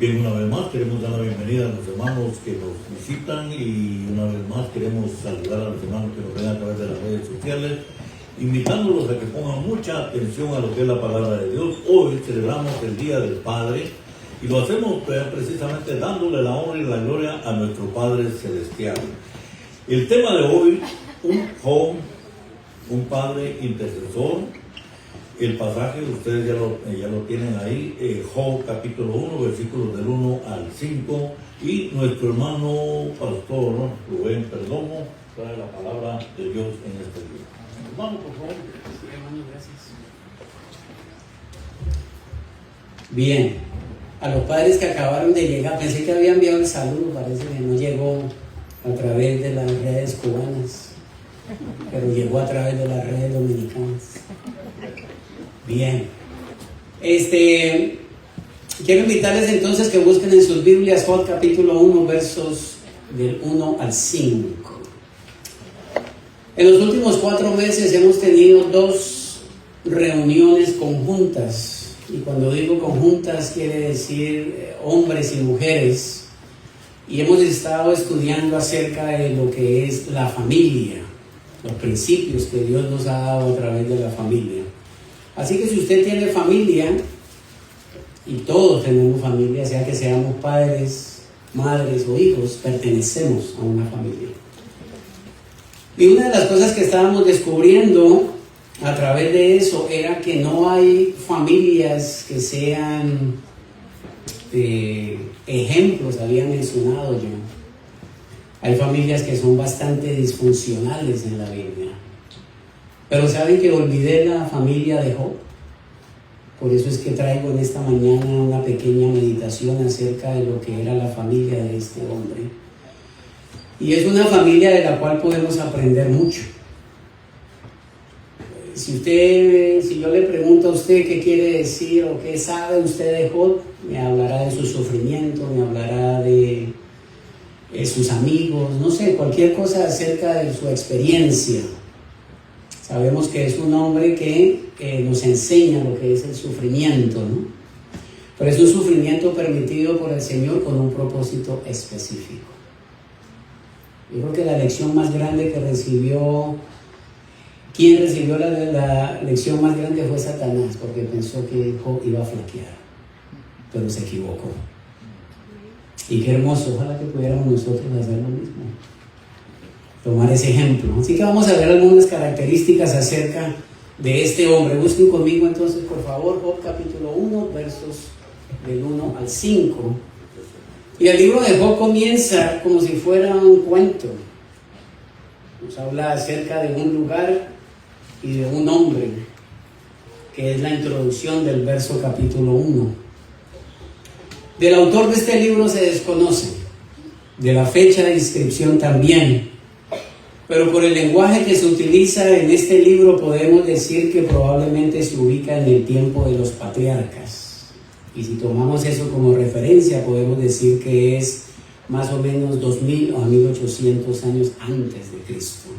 Bien, una vez más queremos dar la bienvenida a los hermanos que nos visitan y una vez más queremos saludar a los hermanos que nos ven a través de las redes sociales, invitándolos a que pongan mucha atención a lo que es la palabra de Dios. Hoy celebramos el Día del Padre y lo hacemos precisamente dándole la honra y la gloria a nuestro Padre Celestial. El tema de hoy, un padre intercesor. El pasaje ustedes ya lo tienen ahí, Job capítulo 1, versículos del 1 al 5, y nuestro hermano pastor Rubén Perdomo trae la palabra de Dios en este día. Hermano, por favor. Sí, hermano, gracias. Bien, a los padres que acabaron de llegar, pensé que había enviado el saludo, parece que no llegó a través de las redes cubanas, pero llegó a través de las redes dominicanas. Bien, quiero invitarles entonces que busquen en sus Biblias Job capítulo 1, versos del 1 al 5. En los últimos 4 meses hemos tenido 2 reuniones conjuntas, y cuando digo conjuntas quiere decir hombres y mujeres, y hemos estado estudiando acerca de lo que es la familia, los principios que Dios nos ha dado a través de la familia. Así que si usted tiene familia, y todos tenemos familia, sea que seamos padres, madres o hijos, pertenecemos a una familia. Y una de las cosas que estábamos descubriendo a través de eso era que no hay familias que sean ejemplos, había mencionado yo. Hay familias que son bastante disfuncionales en la Biblia. Pero ¿saben que olvidé la familia de Job? Por eso es que traigo en esta mañana una pequeña meditación acerca de lo que era la familia de este hombre. Y es una familia de la cual podemos aprender mucho. Si yo le pregunto a usted qué quiere decir o qué sabe usted de Job, me hablará de su sufrimiento, me hablará de sus amigos, no sé, cualquier cosa acerca de su experiencia. Sabemos que es un hombre que nos enseña lo que es el sufrimiento, ¿no? Pero es un sufrimiento permitido por el Señor con un propósito específico. Yo creo que la lección más grande que recibió, quien recibió la lección más grande fue Satanás, porque pensó que Job iba a flaquear, pero se equivocó. Y qué hermoso, ojalá que pudiéramos nosotros hacer lo mismo. Tomar ese ejemplo. Así que vamos a ver algunas características acerca de este hombre. Busquen conmigo entonces, por favor, Job capítulo 1, versos del 1 al 5. Y el libro de Job comienza como si fuera un cuento. Nos habla acerca de un lugar y de un hombre, que es la introducción del verso capítulo 1. Del autor de este libro se desconoce, de la fecha de inscripción también. Pero por el lenguaje que se utiliza en este libro podemos decir que probablemente se ubica en el tiempo de los patriarcas. Y si tomamos eso como referencia, podemos decir que es más o menos 2000 o 1800 años antes de Cristo.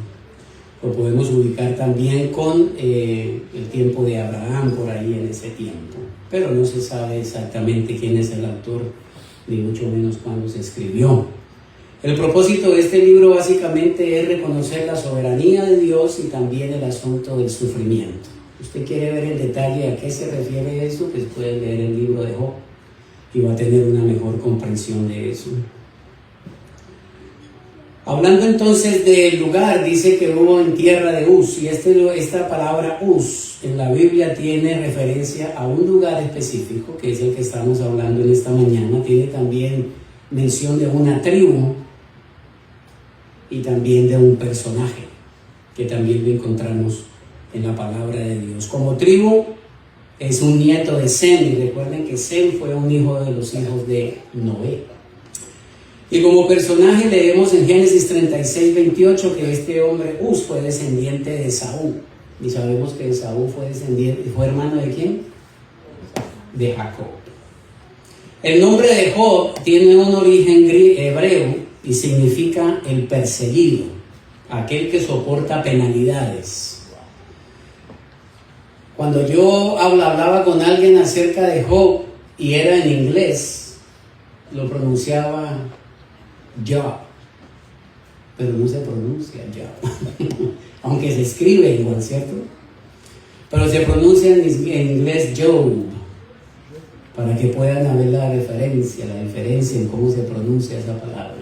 Lo podemos ubicar también con el tiempo de Abraham, por ahí en ese tiempo. Pero no se sabe exactamente quién es el autor, ni mucho menos cuándo se escribió. El propósito de este libro básicamente es reconocer la soberanía de Dios y también el asunto del sufrimiento. Usted quiere ver el detalle a qué se refiere eso, pues puede leer el libro de Job y va a tener una mejor comprensión de eso. Hablando entonces del lugar, dice que hubo en tierra de Uz, y esta palabra Uz en la Biblia tiene referencia a un lugar específico, que es el que estamos hablando en esta mañana. Tiene también mención de una tribu y también de un personaje que también lo encontramos en la palabra de Dios. Como tribu es un nieto de Sem, y recuerden que Sem fue un hijo de los hijos de Noé. Y como personaje leemos en Génesis 36:28 que este hombre Uz fue descendiente de Esaú, y sabemos que Esaú fue hermano ¿de quién? De Jacob. El nombre de Job tiene un origen hebreo y significa el perseguido, aquel que soporta penalidades. Cuando yo hablaba con alguien acerca de Job y era en inglés, lo pronunciaba ya, pero no se pronuncia ya, aunque se escribe igual, ¿cierto? Pero se pronuncia en inglés Job, para que puedan ver la diferencia en cómo se pronuncia esa palabra.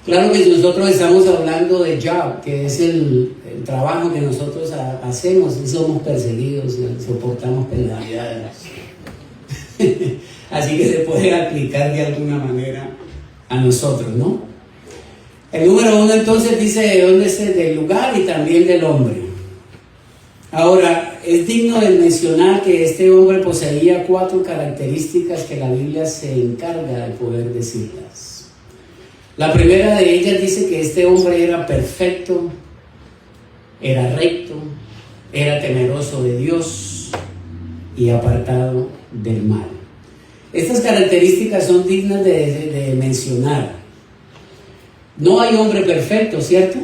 Claro que si nosotros estamos hablando de job, que es el trabajo que nosotros hacemos, y somos perseguidos y soportamos penalidades. Así que se puede aplicar de alguna manera a nosotros, ¿no? El número 1 entonces dice de dónde es del lugar y también del hombre. Ahora, es digno de mencionar que este hombre poseía 4 características que la Biblia se encarga de poder decirlas. La primera de ellas dice que este hombre era perfecto, era recto, era temeroso de Dios y apartado del mal. Estas características son dignas de mencionar. No hay hombre perfecto, ¿cierto?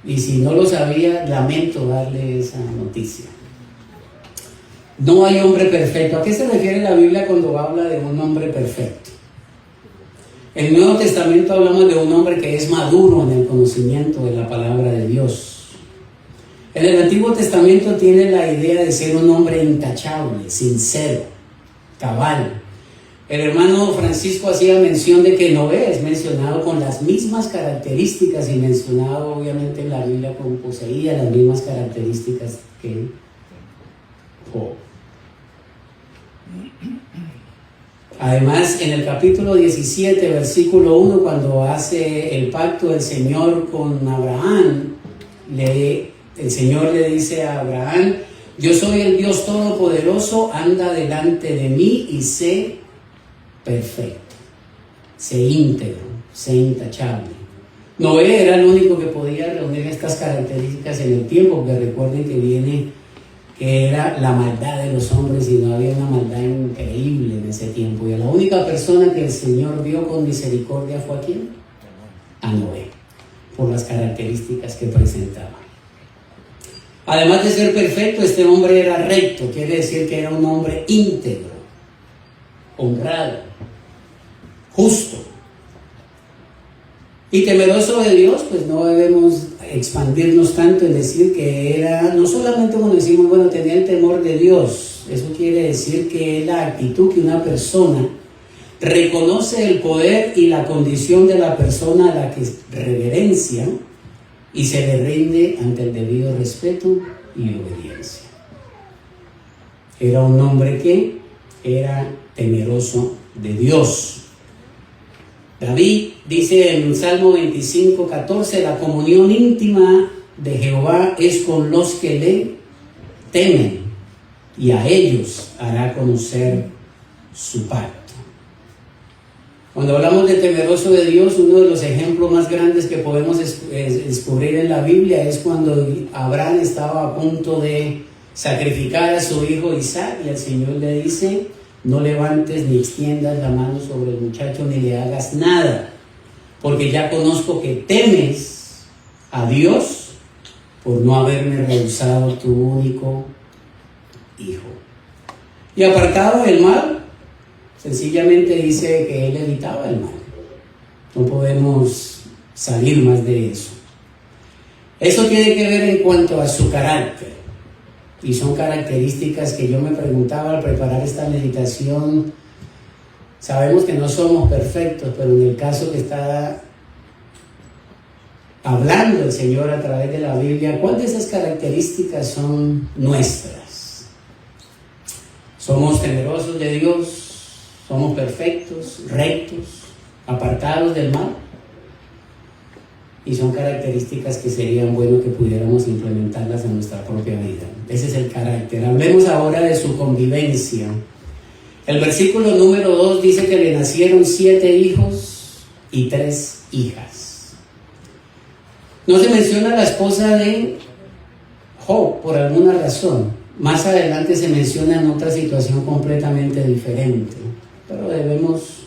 Y si no lo sabía, lamento darle esa noticia. No hay hombre perfecto. ¿A qué se refiere la Biblia cuando habla de un hombre perfecto? En el Nuevo Testamento hablamos de un hombre que es maduro en el conocimiento de la palabra de Dios. En el Antiguo Testamento tiene la idea de ser un hombre intachable, sincero, cabal. El hermano Francisco hacía mención de que Noé es mencionado con las mismas características y mencionado obviamente en la Biblia como poseía las mismas características que Job. Además, en el capítulo 17, versículo 1, cuando hace el pacto del Señor con Abraham, el Señor le dice a Abraham: yo soy el Dios Todopoderoso, anda delante de mí y sé perfecto, sé íntegro, sé intachable. Noé era el único que podía reunir estas características en el tiempo, porque recuerden que era la maldad de los hombres y no había una maldad increíble en ese tiempo. Y la única persona que el Señor vio con misericordia fue ¿a quién? A Noé, por las características que presentaba. Además de ser perfecto, este hombre era recto, quiere decir que era un hombre íntegro, honrado, justo. Y temeroso de Dios, pues no debemos expandirnos tanto en decir que era, no solamente como decimos, bueno, tenía el temor de Dios. Eso quiere decir que es la actitud que una persona reconoce el poder y la condición de la persona a la que reverencia y se le rinde ante el debido respeto y obediencia. Era un hombre que era temeroso de Dios. David dice en Salmo 25:14: la comunión íntima de Jehová es con los que le temen, y a ellos hará conocer su pacto. Cuando hablamos de temeroso de Dios, uno de los ejemplos más grandes que podemos descubrir en la Biblia es cuando Abraham estaba a punto de sacrificar a su hijo Isaac, y el Señor le dice: no levantes ni extiendas la mano sobre el muchacho ni le hagas nada, porque ya conozco que temes a Dios por no haberme rehusado tu único hijo. Y apartado del mal, sencillamente dice que él evitaba el mal. No podemos salir más de eso. Eso tiene que ver en cuanto a su carácter. Y son características que yo me preguntaba al preparar esta meditación. Sabemos que no somos perfectos, pero en el caso que está hablando el Señor a través de la Biblia, ¿cuáles de esas características son nuestras? ¿Somos temerosos de Dios? ¿Somos perfectos, rectos, apartados del mal? Y son características que serían bueno que pudiéramos implementarlas en nuestra propia vida. Ese es el carácter. Hablemos ahora de su convivencia. El versículo número 2 dice que le nacieron 7 hijos y 3 hijas. No se menciona la esposa de Job por alguna razón. Más adelante se menciona en otra situación completamente diferente. Pero debemos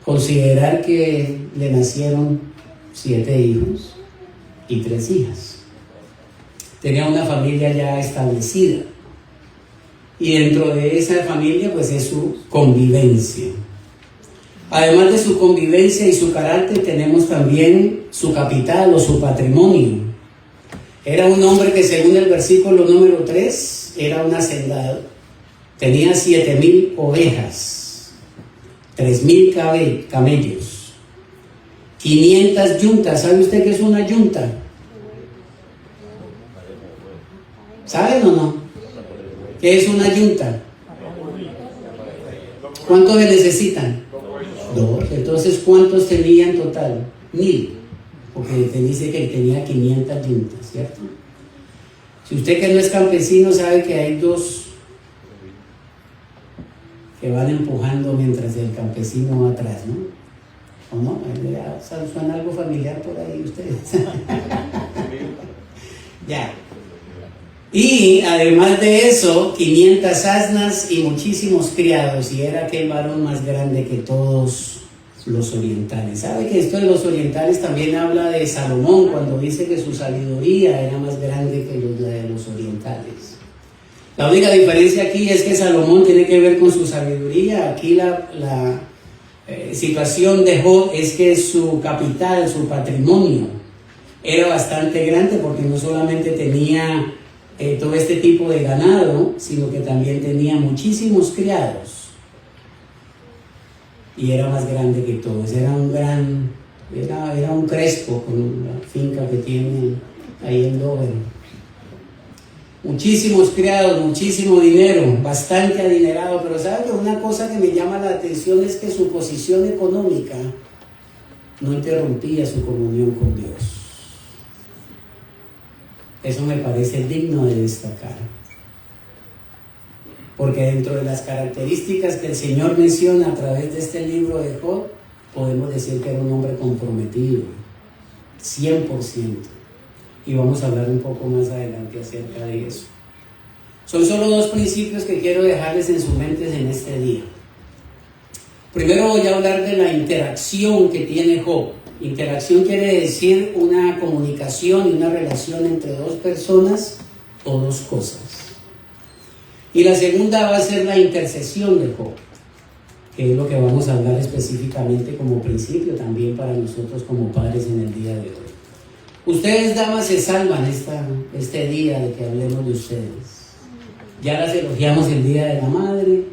considerar que le nacieron 7 hijos y 3 hijas. Tenía una familia ya establecida. Y dentro de esa familia, pues es su convivencia. Además de su convivencia y su carácter, tenemos también su capital o su patrimonio. Era un hombre que, según el versículo número 3, era un hacendado. Tenía 7,000 ovejas, 3,000 camellos, 500 yuntas. ¿Sabe usted qué es una yunta? ¿Saben o no? ¿Qué es una yunta? ¿Cuántos le necesitan? 2. Entonces, ¿cuántos tenía en total? 1,000. Porque te dice que tenía 500 yuntas, ¿cierto? Si usted que no es campesino sabe que hay 2 que van empujando mientras el campesino va atrás, ¿no? ¿O no? Ya suena algo familiar por ahí ustedes. Ya. Y además de eso, 500 asnas y muchísimos criados, y era aquel varón más grande que todos los orientales. ¿Sabe que esto de los orientales también habla de Salomón cuando dice que su sabiduría era más grande que la de los orientales? La única diferencia aquí es que Salomón tiene que ver con su sabiduría. Aquí la situación de Job es que su capital, su patrimonio, era bastante grande porque no solamente tenía todo este tipo de ganado, sino que también tenía muchísimos criados. Y era más grande que todos. Era un crespo con la finca que tiene ahí en Dover. Muchísimos criados, muchísimo dinero, bastante adinerado. Pero ¿sabe que una cosa que me llama la atención es que su posición económica no interrumpía su comunión con Dios? Eso me parece digno de destacar. Porque dentro de las características que el Señor menciona a través de este libro de Job, podemos decir que era un hombre comprometido, 100%. Y vamos a hablar un poco más adelante acerca de eso. Son solo 2 principios que quiero dejarles en sus mentes en este día. Primero voy a hablar de la interacción que tiene Job. Interacción quiere decir una comunicación y una relación entre 2 personas o 2 cosas. Y la segunda va a ser la intercesión de Job, que es lo que vamos a hablar específicamente como principio también para nosotros como padres en el día de hoy. Ustedes, damas, se salvan este día de que hablemos de ustedes. Ya las elogiamos el Día de la Madre,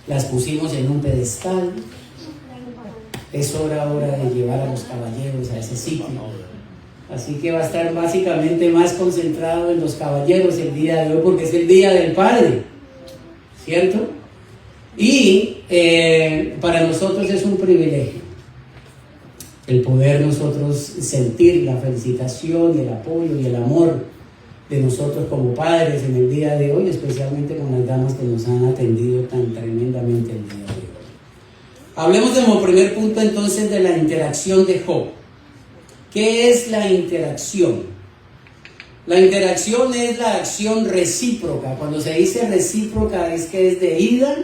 las pusimos en un pedestal. Es hora ahora de llevar a los caballeros a ese sitio. Así que va a estar básicamente más concentrado en los caballeros el día de hoy porque es el Día del Padre, ¿cierto? Y para nosotros es un privilegio el poder nosotros sentir la felicitación, el apoyo y el amor de nosotros como padres en el día de hoy, especialmente con las damas que nos han atendido tan tremendamente el día de hoy. Hablemos como primer punto entonces de la interacción de Job. ¿Qué es la interacción? La interacción es la acción recíproca. Cuando se dice recíproca es que es de ida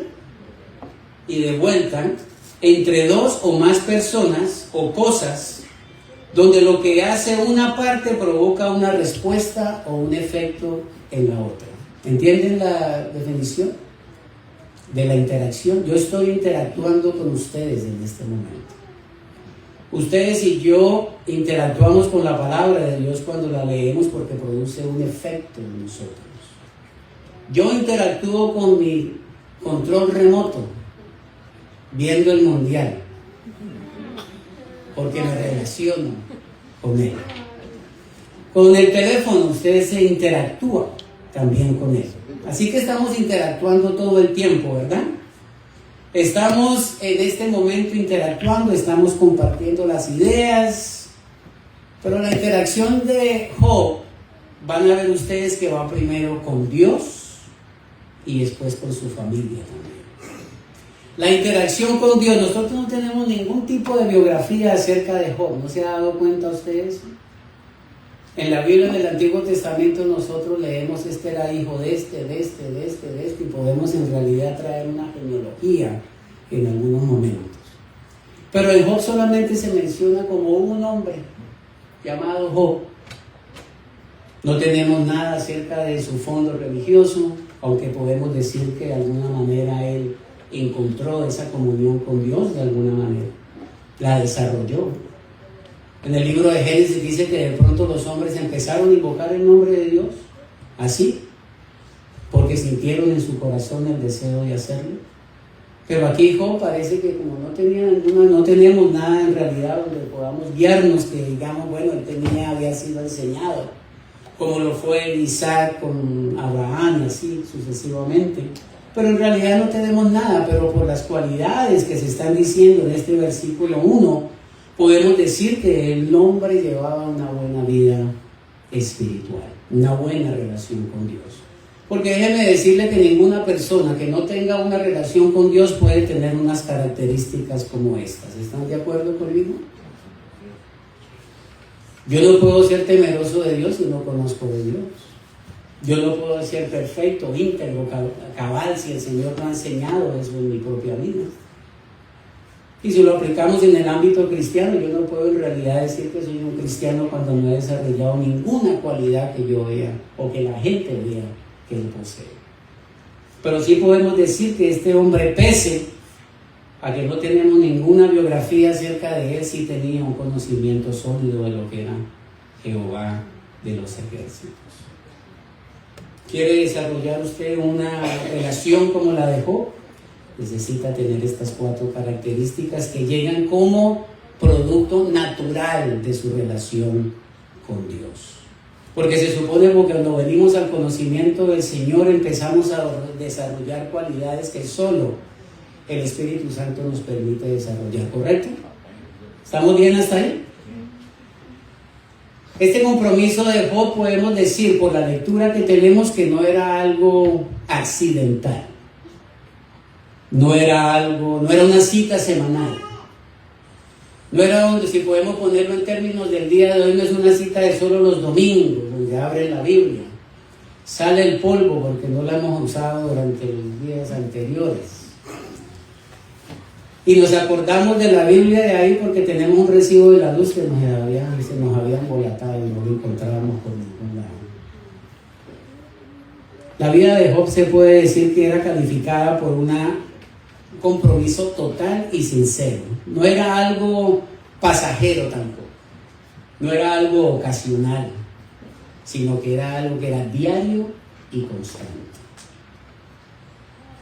y de vuelta entre 2 o más personas o cosas, donde lo que hace una parte provoca una respuesta o un efecto en la otra. ¿Entienden la definición de la interacción? Yo estoy interactuando con ustedes en este momento. Ustedes y yo interactuamos con la palabra de Dios cuando la leemos porque produce un efecto en nosotros. Yo interactúo con mi control remoto viendo el mundial porque me relaciono con él. Con el teléfono ustedes se interactúan también con él. Así que estamos interactuando todo el tiempo, ¿verdad? Estamos en este momento interactuando, estamos compartiendo las ideas, pero la interacción de Job, van a ver ustedes que va primero con Dios y después con su familia también. La interacción con Dios, nosotros no tenemos ningún tipo de biografía acerca de Job, ¿no se ha dado cuenta ustedes? En la Biblia, en el Antiguo Testamento, nosotros leemos este era hijo de este, y podemos en realidad traer una genealogía en algunos momentos. Pero en Job solamente se menciona como un hombre llamado Job. No tenemos nada acerca de su fondo religioso, aunque podemos decir que de alguna manera él encontró esa comunión con Dios de alguna manera, la desarrolló. En el libro de Génesis dice que de pronto los hombres empezaron a invocar el nombre de Dios, así, porque sintieron en su corazón el deseo de hacerlo. Pero aquí Job parece que como no teníamos nada en realidad donde podamos guiarnos, que digamos, bueno, él había sido enseñado, como lo fue Isaac con Abraham y así sucesivamente. Pero en realidad no tenemos nada, pero por las cualidades que se están diciendo en este versículo 1, podemos decir que el hombre llevaba una buena vida espiritual, una buena relación con Dios. Porque déjeme decirle que ninguna persona que no tenga una relación con Dios puede tener unas características como estas. ¿Están de acuerdo conmigo? Yo no puedo ser temeroso de Dios si no conozco de Dios. Yo no puedo ser perfecto, íntegro, cabal si el Señor no ha enseñado eso en mi propia vida. Y si lo aplicamos en el ámbito cristiano, yo no puedo en realidad decir que soy un cristiano cuando no he desarrollado ninguna cualidad que yo vea o que la gente vea que él posee. Pero sí podemos decir que este hombre, pese a que no tenemos ninguna biografía acerca de él, sí tenía un conocimiento sólido de lo que era Jehová de los ejércitos. ¿Quiere desarrollar usted una relación como la de Job? Necesita tener estas 4 características que llegan como producto natural de su relación con Dios. Porque se supone que cuando venimos al conocimiento del Señor empezamos a desarrollar cualidades que solo el Espíritu Santo nos permite desarrollar, ¿correcto? ¿Estamos bien hasta ahí? Este compromiso de Job podemos decir por la lectura que tenemos que no era algo accidental. No era una cita semanal. No era, si podemos ponerlo en términos del día de hoy, no es una cita de solo los domingos, donde abren la Biblia. Sale el polvo porque no la hemos usado durante los días anteriores. Y nos acordamos de la Biblia de ahí porque tenemos un recibo de la luz que se nos habían embolatado y no lo encontrábamos por ningún lado. La vida de Job se puede decir que era calificada por un compromiso total y sincero. No era algo pasajero tampoco. No era algo ocasional, sino que era algo que era diario y constante.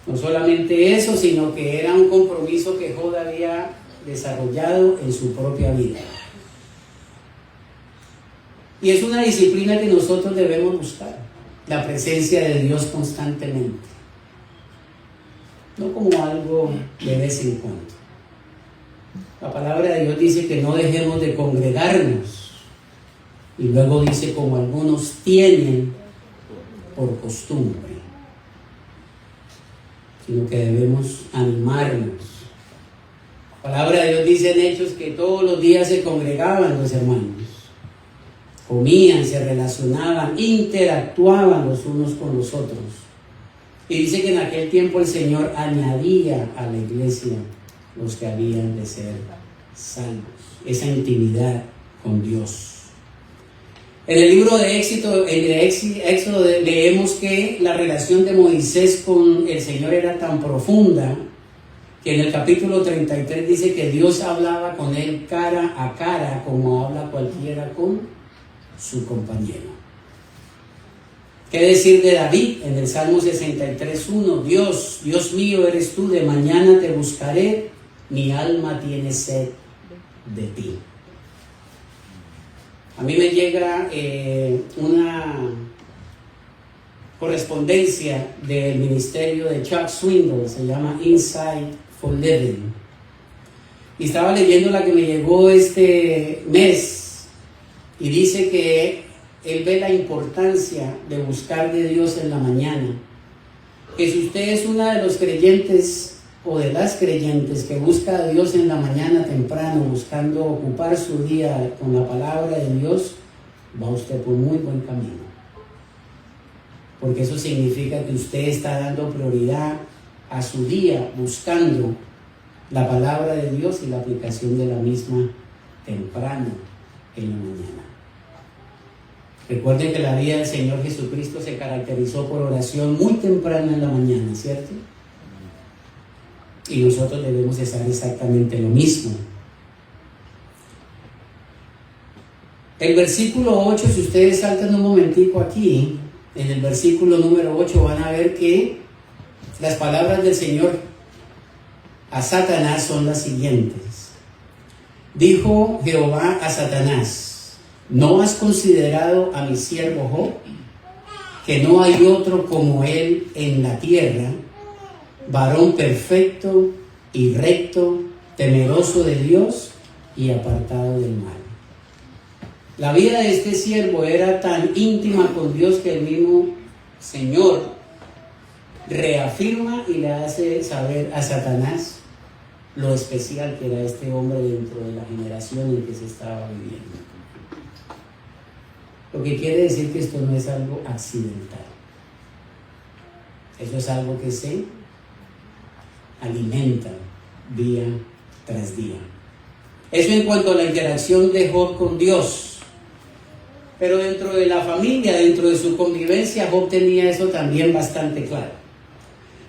No solamente eso, sino que era un compromiso que Job había desarrollado en su propia vida. Y es una disciplina que nosotros debemos buscar, la presencia de Dios constantemente. No como algo de vez en cuando. La palabra de Dios dice que no dejemos de congregarnos. Y luego dice como algunos tienen por costumbre. Sino que debemos animarnos. La palabra de Dios dice en Hechos que todos los días se congregaban los hermanos. Comían, se relacionaban, interactuaban los unos con los otros. Y dice que en aquel tiempo el Señor añadía a la iglesia los que habían de ser salvos. Esa intimidad con Dios. En el libro de Éxodo leemos que la relación de Moisés con el Señor era tan profunda que en el capítulo 33 dice que Dios hablaba con él cara a cara como habla cualquiera con su compañero. ¿Qué decir de David? En el Salmo 63:1, Dios mío eres tú, de mañana te buscaré, mi alma tiene sed de ti. A mí me llega una correspondencia del ministerio de Chuck Swindoll, se llama Insight for Living. Y estaba leyendo la que me llegó este mes y dice que él ve la importancia de buscar de Dios en la mañana. Que si usted es una de los creyentes o de las creyentes que busca a Dios en la mañana temprano, buscando ocupar su día con la palabra de Dios, va usted por muy buen camino. Porque eso significa que usted está dando prioridad a su día, buscando la palabra de Dios y la aplicación de la misma temprano en la mañana. Recuerden que la vida del Señor Jesucristo se caracterizó por oración muy temprano en la mañana, ¿cierto? Y nosotros debemos hacer exactamente lo mismo. El versículo 8, si ustedes saltan un momentico aquí, en el versículo número 8 van a ver que las palabras del Señor a Satanás son las siguientes. Dijo Jehová a Satanás: ¿no has considerado a mi siervo Job, que no hay otro como él en la tierra, varón perfecto y recto, temeroso de Dios y apartado del mal? La vida de este siervo era tan íntima con Dios que el mismo Señor reafirma y le hace saber a Satanás lo especial que era este hombre dentro de la generación en que se estaba viviendo. Lo que quiere decir que esto no es algo accidental. Eso es algo que se alimenta día tras día. Eso en cuanto a la interacción de Job con Dios. Pero dentro de la familia, dentro de su convivencia, Job tenía eso también bastante claro.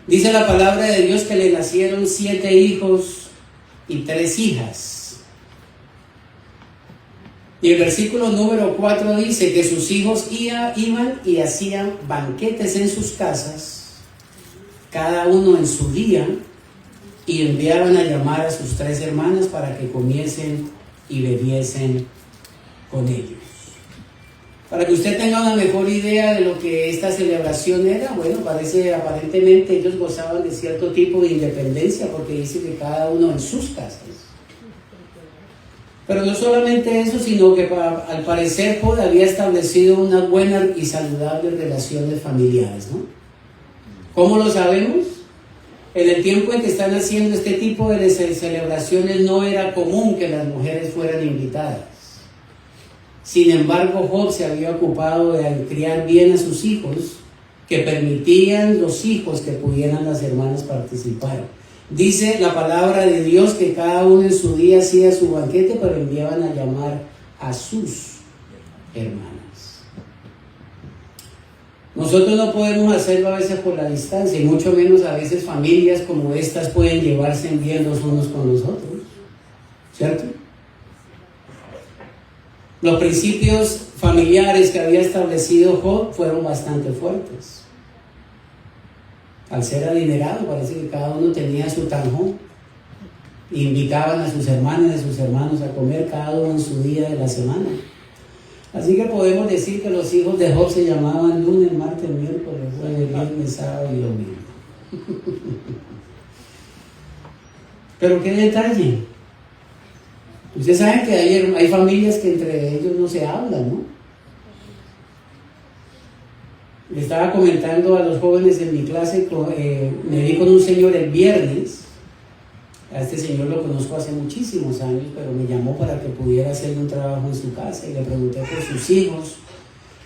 Dice la palabra de Dios que le nacieron 7 hijos y 3 hijas. Y el versículo número 4 dice que sus hijos iban y hacían banquetes en sus casas, cada uno en su día, y enviaban a llamar a sus 3 hermanas para que comiesen y bebiesen con ellos. Para que usted tenga una mejor idea de lo que esta celebración era, bueno, aparentemente ellos gozaban de cierto tipo de independencia, porque dice que cada uno en sus casas. Pero no solamente eso, sino que al parecer Job había establecido unas buenas y saludables relaciones familiares, ¿no? ¿Cómo lo sabemos? En el tiempo en que están haciendo este tipo de celebraciones no era común que las mujeres fueran invitadas. Sin embargo, Job se había ocupado de criar bien a sus hijos, que permitían los hijos que pudieran las hermanas participar. Dice la palabra de Dios que cada uno en su día hacía su banquete, pero enviaban a llamar a sus hermanas. Nosotros no podemos hacerlo a veces por la distancia, y mucho menos a veces familias como estas pueden llevarse bien los unos con los otros, ¿cierto? Los principios familiares que había establecido Job fueron bastante fuertes. Al ser adinerado, parece que cada uno tenía su tanjón. Invitaban a sus hermanas y a sus hermanos a comer cada uno en su día de la semana. Así que podemos decir que los hijos de Job se llamaban lunes, martes, miércoles, jueves, viernes, sábado y domingo. Pero qué detalle. Ustedes saben que hay familias que entre ellos no se hablan, ¿no? Le estaba comentando a los jóvenes en mi clase, me vi con un señor el viernes. A este señor lo conozco hace muchísimos años, pero me llamó para que pudiera hacerle un trabajo en su casa y le pregunté por sus hijos.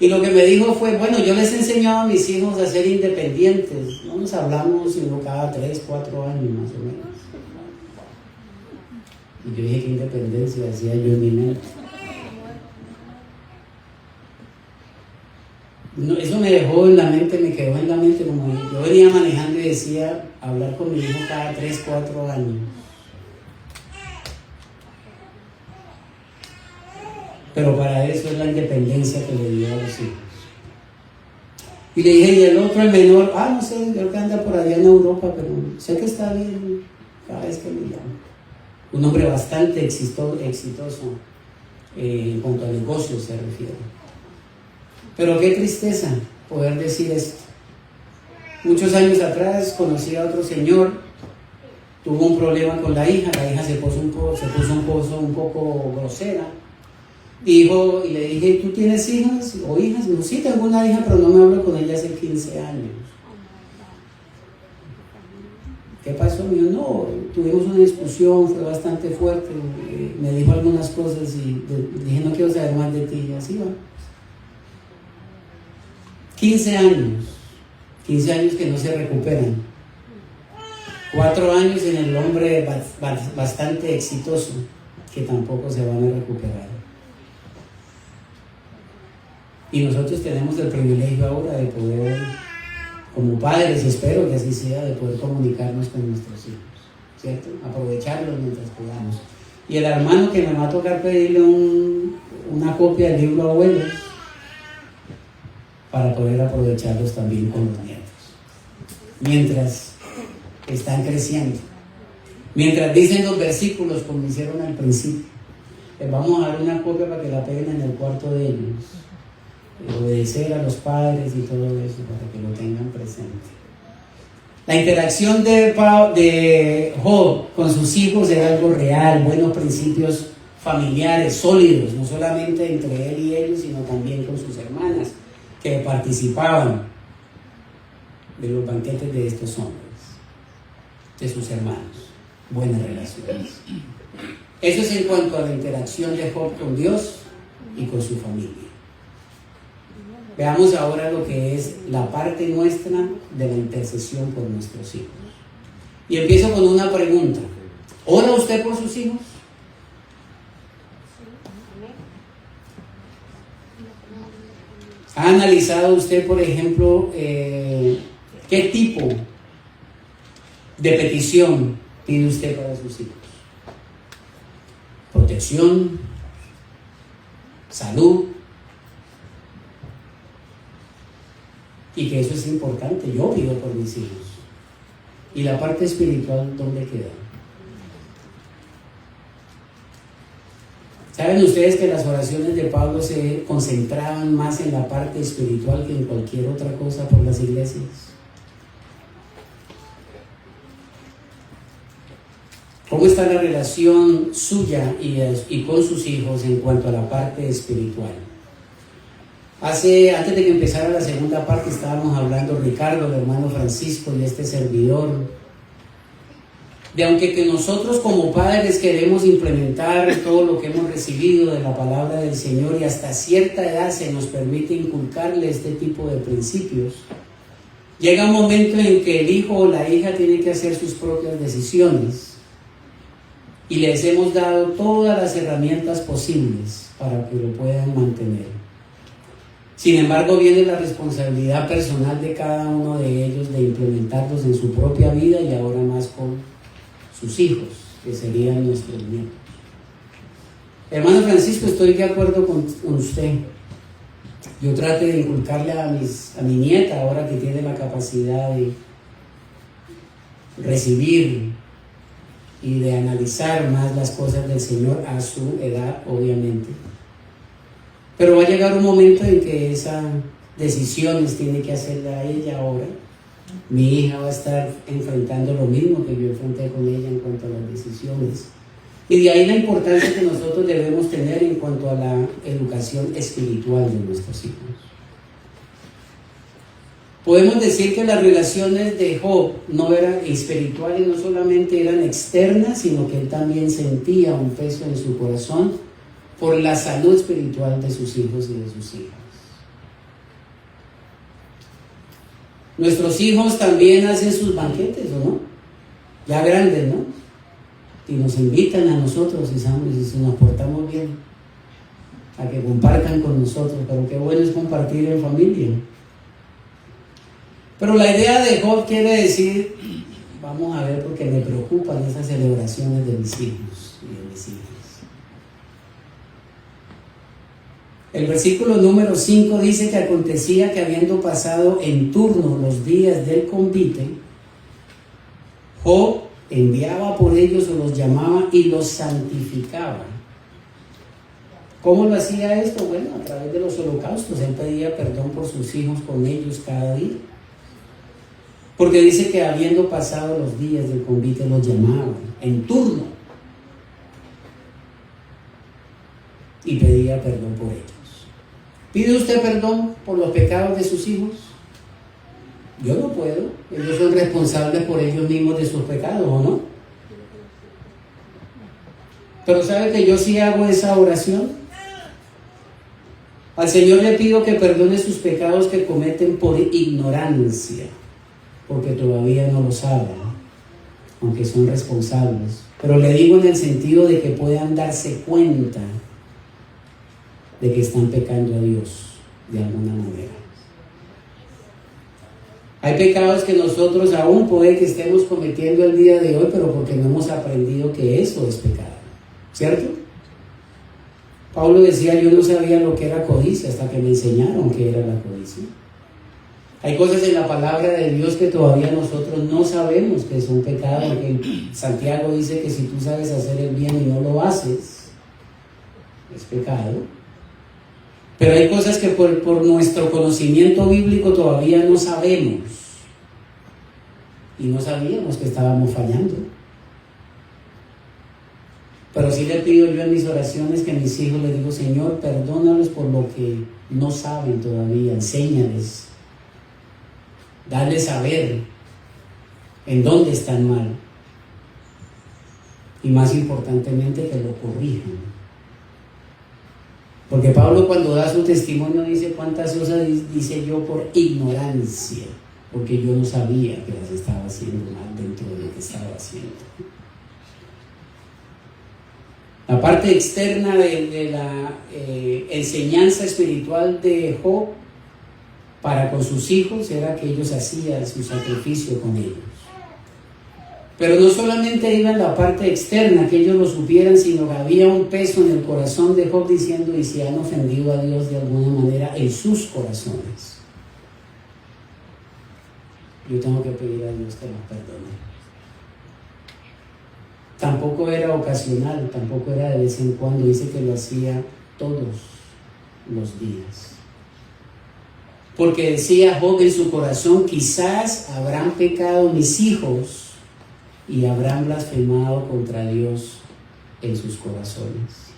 Y lo que me dijo fue, bueno, yo les he enseñado a mis hijos a ser independientes. No nos hablamos sino cada 3, 4 años más o menos. Y yo dije, ¿qué independencia? Decía yo en mi mente. No, eso me dejó en la mente, me quedó en la mente, como yo venía manejando y decía, hablar con mi hijo cada 3, 4 años. Pero para eso es la independencia que le dio a los hijos. Y le dije, y el otro, el menor, no sé, creo que anda por allá en Europa, pero sé que está bien cada vez que me llama. Un hombre bastante exitoso en cuanto a negocios se refiere. Pero qué tristeza poder decir esto. Muchos años atrás conocí a otro señor, tuvo un problema con la hija se puso un poco grosera. Dijo, y le dije, ¿tú tienes hijas o hijas? No, sí, tengo una hija, pero no me hablo con ella hace 15 años. ¿Qué pasó? Me dijo, no, tuvimos una discusión, fue bastante fuerte, me dijo algunas cosas y dije, no quiero saber más de ti, y así va. 15 años que no se recuperan. 4 años en el hombre bastante exitoso, que tampoco se van a recuperar. Y nosotros tenemos el privilegio ahora de poder, como padres, espero que así sea, de poder comunicarnos con nuestros hijos. ¿cierto? Aprovecharlos mientras podamos. Y el hermano que me va a tocar pedirle una copia del libro Abuelos para poder aprovecharlos también con los nietos. Mientras están creciendo. Mientras dicen los versículos como hicieron al principio. Les vamos a dar una copia para que la peguen en el cuarto de ellos. Obedecer a los padres y todo eso para que lo tengan presente. La interacción de Job con sus hijos era algo real, buenos principios familiares, sólidos, no solamente entre él y ellos, sino también con sus hermanas, que participaban de los banquetes de estos hombres, de sus hermanos, buenas relaciones. Eso es en cuanto a la interacción de Job con Dios y con su familia. Veamos ahora lo que es la parte nuestra de la intercesión por nuestros hijos. Y empiezo con una pregunta. ¿Ora usted por sus hijos? ¿Ha analizado usted, por ejemplo, qué tipo de petición pide usted para sus hijos? Protección, salud, y que eso es importante. Yo pido por mis hijos. ¿Y la parte espiritual dónde queda? ¿Saben ustedes que las oraciones de Pablo se concentraban más en la parte espiritual que en cualquier otra cosa por las iglesias? ¿Cómo está la relación suya y con sus hijos en cuanto a la parte espiritual? Antes de que empezara la segunda parte estábamos hablando Ricardo, el hermano Francisco y este servidor, de aunque que nosotros como padres queremos implementar todo lo que hemos recibido de la palabra del Señor y hasta cierta edad se nos permite inculcarle este tipo de principios, llega un momento en que el hijo o la hija tiene que hacer sus propias decisiones y les hemos dado todas las herramientas posibles para que lo puedan mantener. Sin embargo, viene la responsabilidad personal de cada uno de ellos de implementarlos en su propia vida y ahora más con sus hijos, que serían nuestros nietos. Hermano Francisco, estoy de acuerdo con usted. Yo trato de inculcarle a mi nieta, ahora que tiene la capacidad de recibir y de analizar más las cosas del Señor a su edad, obviamente. Pero va a llegar un momento en que esas decisiones tiene que hacerla ella ahora. Mi hija va a estar enfrentando lo mismo que yo enfrenté con ella en cuanto a las decisiones. Y de ahí la importancia que nosotros debemos tener en cuanto a la educación espiritual de nuestros hijos. Podemos decir que las relaciones de Job no eran espirituales, no solamente eran externas, sino que él también sentía un peso en su corazón por la salud espiritual de sus hijos y de sus hijas. Nuestros hijos también hacen sus banquetes, ¿o no? Ya grandes, ¿no? Y nos invitan a nosotros, y si nos portamos bien, a que compartan con nosotros, pero qué bueno es compartir en familia. Pero la idea de Job quiere decir, vamos a ver, porque me preocupan esas celebraciones de mis hijos y de mis hijas. El versículo número 5 dice que acontecía que habiendo pasado en turno los días del convite, Job enviaba por ellos o los llamaba y los santificaba. ¿Cómo lo hacía esto? Bueno, a través de los holocaustos. Él pedía perdón por sus hijos con ellos cada día. Porque dice que habiendo pasado los días del convite los llamaba en turno y pedía perdón por ellos. ¿Pide usted perdón por los pecados de sus hijos? Yo no puedo. Ellos son responsables por ellos mismos de sus pecados, ¿o no? Pero ¿sabe que yo sí hago esa oración? Al Señor le pido que perdone sus pecados que cometen por ignorancia, porque todavía no lo saben, aunque son responsables. Pero le digo en el sentido de que puedan darse cuenta de que están pecando a Dios de alguna manera. Hay pecados que nosotros aún puede que estemos cometiendo el día de hoy, pero porque no hemos aprendido que eso es pecado, ¿cierto? Pablo decía, yo no sabía lo que era codicia hasta que me enseñaron qué era la codicia. Hay cosas en la palabra de Dios que todavía nosotros no sabemos que son pecados, porque Santiago dice que si tú sabes hacer el bien y no lo haces, es pecado. Pero hay cosas que por nuestro conocimiento bíblico todavía no sabemos. Y no sabíamos que estábamos fallando. Pero sí le pido yo en mis oraciones que a mis hijos les digo, Señor, perdónalos por lo que no saben todavía, enséñales. Darles saber en dónde están mal. Y más importantemente que lo corrijan. Porque Pablo cuando da su testimonio dice cuántas cosas dice yo por ignorancia, porque yo no sabía que las estaba haciendo mal dentro de lo que estaba haciendo. La parte externa de la enseñanza espiritual de Job para con sus hijos era que ellos hacían su sacrificio con ellos. Pero no solamente iba en la parte externa que ellos lo supieran, sino que había un peso en el corazón de Job diciendo, y si han ofendido a Dios de alguna manera en sus corazones, yo tengo que pedir a Dios que los perdone. Tampoco era ocasional, tampoco era de vez en cuando, dice que lo hacía todos los días. Porque decía Job en su corazón, quizás habrán pecado mis hijos y habrán blasfemado contra Dios en sus corazones.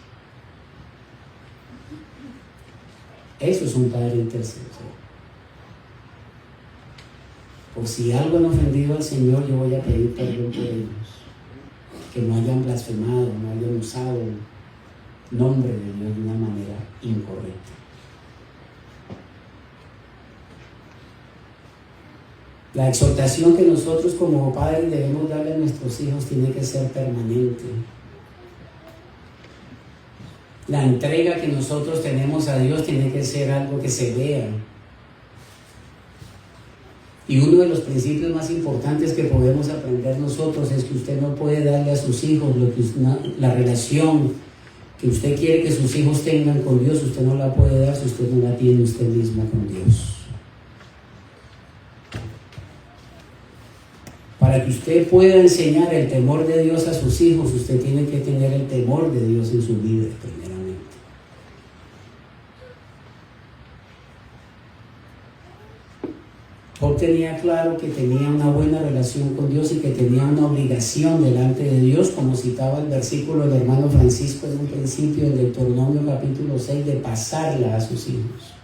Eso es un padre intercesor. Por si algo han ofendido al Señor, yo voy a pedir perdón por ellos. Que no hayan blasfemado, no hayan usado el nombre de Dios de una manera incorrecta. La exhortación que nosotros como padres debemos darle a nuestros hijos tiene que ser permanente. La entrega que nosotros tenemos a Dios tiene que ser algo que se vea. Y uno de los principios más importantes que podemos aprender nosotros es que usted no puede darle a sus hijos la relación que usted quiere que sus hijos tengan con Dios, usted no la puede dar si usted no la tiene usted mismo con Dios. Para que usted pueda enseñar el temor de Dios a sus hijos, usted tiene que tener el temor de Dios en su vida, primeramente. Job tenía claro que tenía una buena relación con Dios y que tenía una obligación delante de Dios, como citaba el versículo del hermano Francisco en un principio en Deuteronomio capítulo 6, de pasarla a sus hijos.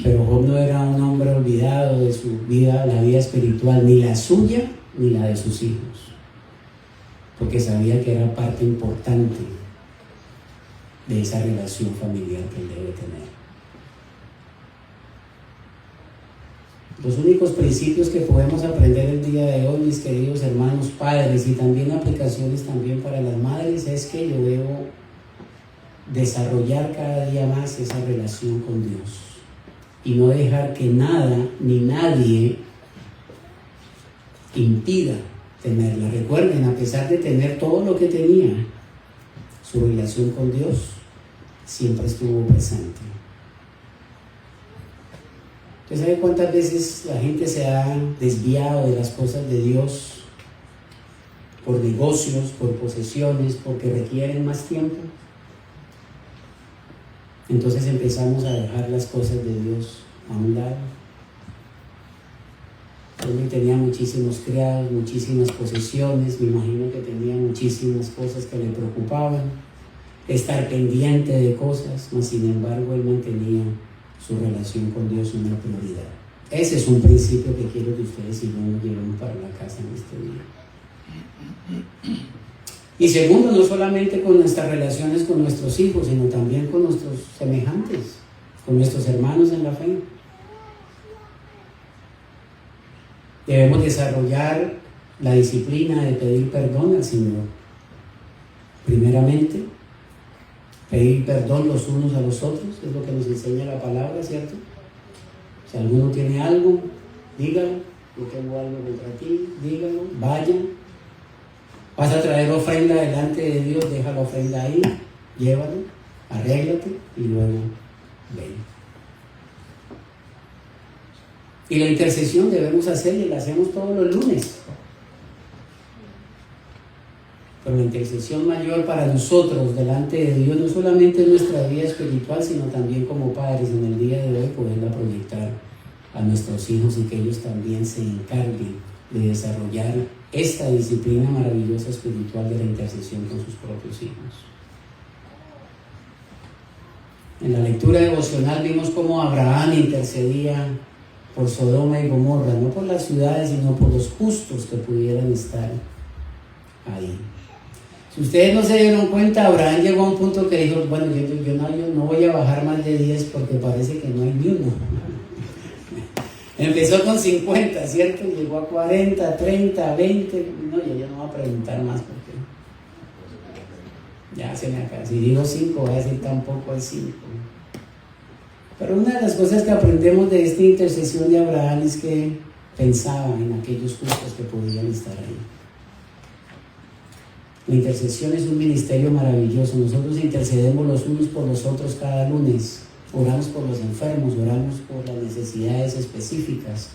Pero Job no era un hombre olvidado de su vida, la vida espiritual, ni la suya ni la de sus hijos, porque sabía que era parte importante de esa relación familiar que él debe tener. Los únicos principios que podemos aprender el día de hoy, mis queridos hermanos padres, y también aplicaciones también para las madres, es que yo debo desarrollar cada día más esa relación con Dios y no dejar que nada ni nadie impida tenerla. Recuerden, a pesar de tener todo lo que tenía, su relación con Dios siempre estuvo presente. ¿Usted sabe cuántas veces la gente se ha desviado de las cosas de Dios por negocios, por posesiones, porque requieren más tiempo? Entonces empezamos a dejar las cosas de Dios a un lado. Él tenía muchísimos criados, muchísimas posesiones, me imagino que tenía muchísimas cosas que le preocupaban, estar pendiente de cosas, mas sin embargo él mantenía su relación con Dios una prioridad. Ese es un principio que quiero que ustedes y yo nos llevemos para la casa en este día. Y segundo, no solamente con nuestras relaciones con nuestros hijos, sino también con nuestros semejantes, con nuestros hermanos en la fe. Debemos desarrollar la disciplina de pedir perdón al Señor. Primeramente, pedir perdón los unos a los otros, es lo que nos enseña la palabra, ¿cierto? Si alguno tiene algo, dígalo. Yo tengo algo contra ti, dígalo, vaya. Vas a traer ofrenda delante de Dios, deja la ofrenda ahí, llévalo, arréglate y luego ven. Y la intercesión debemos hacer y la hacemos todos los lunes. Pero la intercesión mayor para nosotros delante de Dios no solamente en nuestra vida espiritual, sino también como padres en el día de hoy poderla proyectar a nuestros hijos y que ellos también se encarguen de desarrollar esta disciplina maravillosa espiritual de la intercesión con sus propios hijos. En la lectura devocional vimos cómo Abraham intercedía por Sodoma y Gomorra, no por las ciudades, sino por los justos que pudieran estar ahí. Si ustedes no se dieron cuenta, Abraham llegó a un punto que dijo, bueno, yo no voy a bajar más de 10 porque parece que no hay ni uno. Empezó con 50, ¿cierto? Llegó a 40, 30, 20, no, yo no voy a preguntar más porque ya se me acaba. Si digo 5, voy a decir tampoco hay 5. Pero una de las cosas que aprendemos de esta intercesión de Abraham es que pensaba en aquellos justos que podían estar ahí. La intercesión es un ministerio maravilloso. Nosotros intercedemos los unos por los otros cada lunes. Oramos por los enfermos, oramos por las necesidades específicas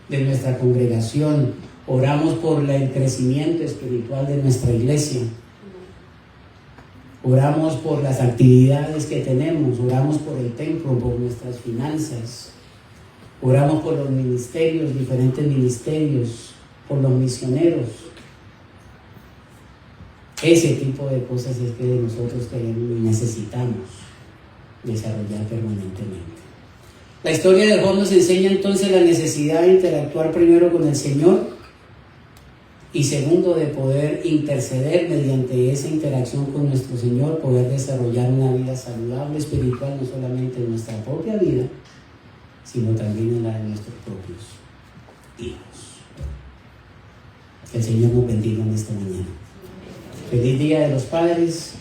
de nuestra congregación, oramos por el crecimiento espiritual de nuestra iglesia, oramos por las actividades que tenemos, oramos por el templo, por nuestras finanzas, oramos por los ministerios, diferentes ministerios, por los misioneros. Ese tipo de cosas es que nosotros necesitamos desarrollar permanentemente. La historia de Job nos enseña entonces la necesidad de interactuar primero con el Señor y segundo de poder interceder mediante esa interacción con nuestro Señor, poder desarrollar una vida saludable espiritual, no solamente en nuestra propia vida, sino también en la de nuestros propios hijos. Que el Señor nos bendiga en esta mañana. Feliz Día de los Padres.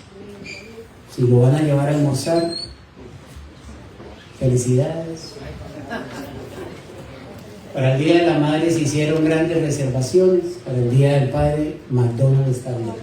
Si lo van a llevar a almorzar, felicidades. Para el Día de la Madre se hicieron grandes reservaciones. Para el Día del Padre, McDonald's está bien.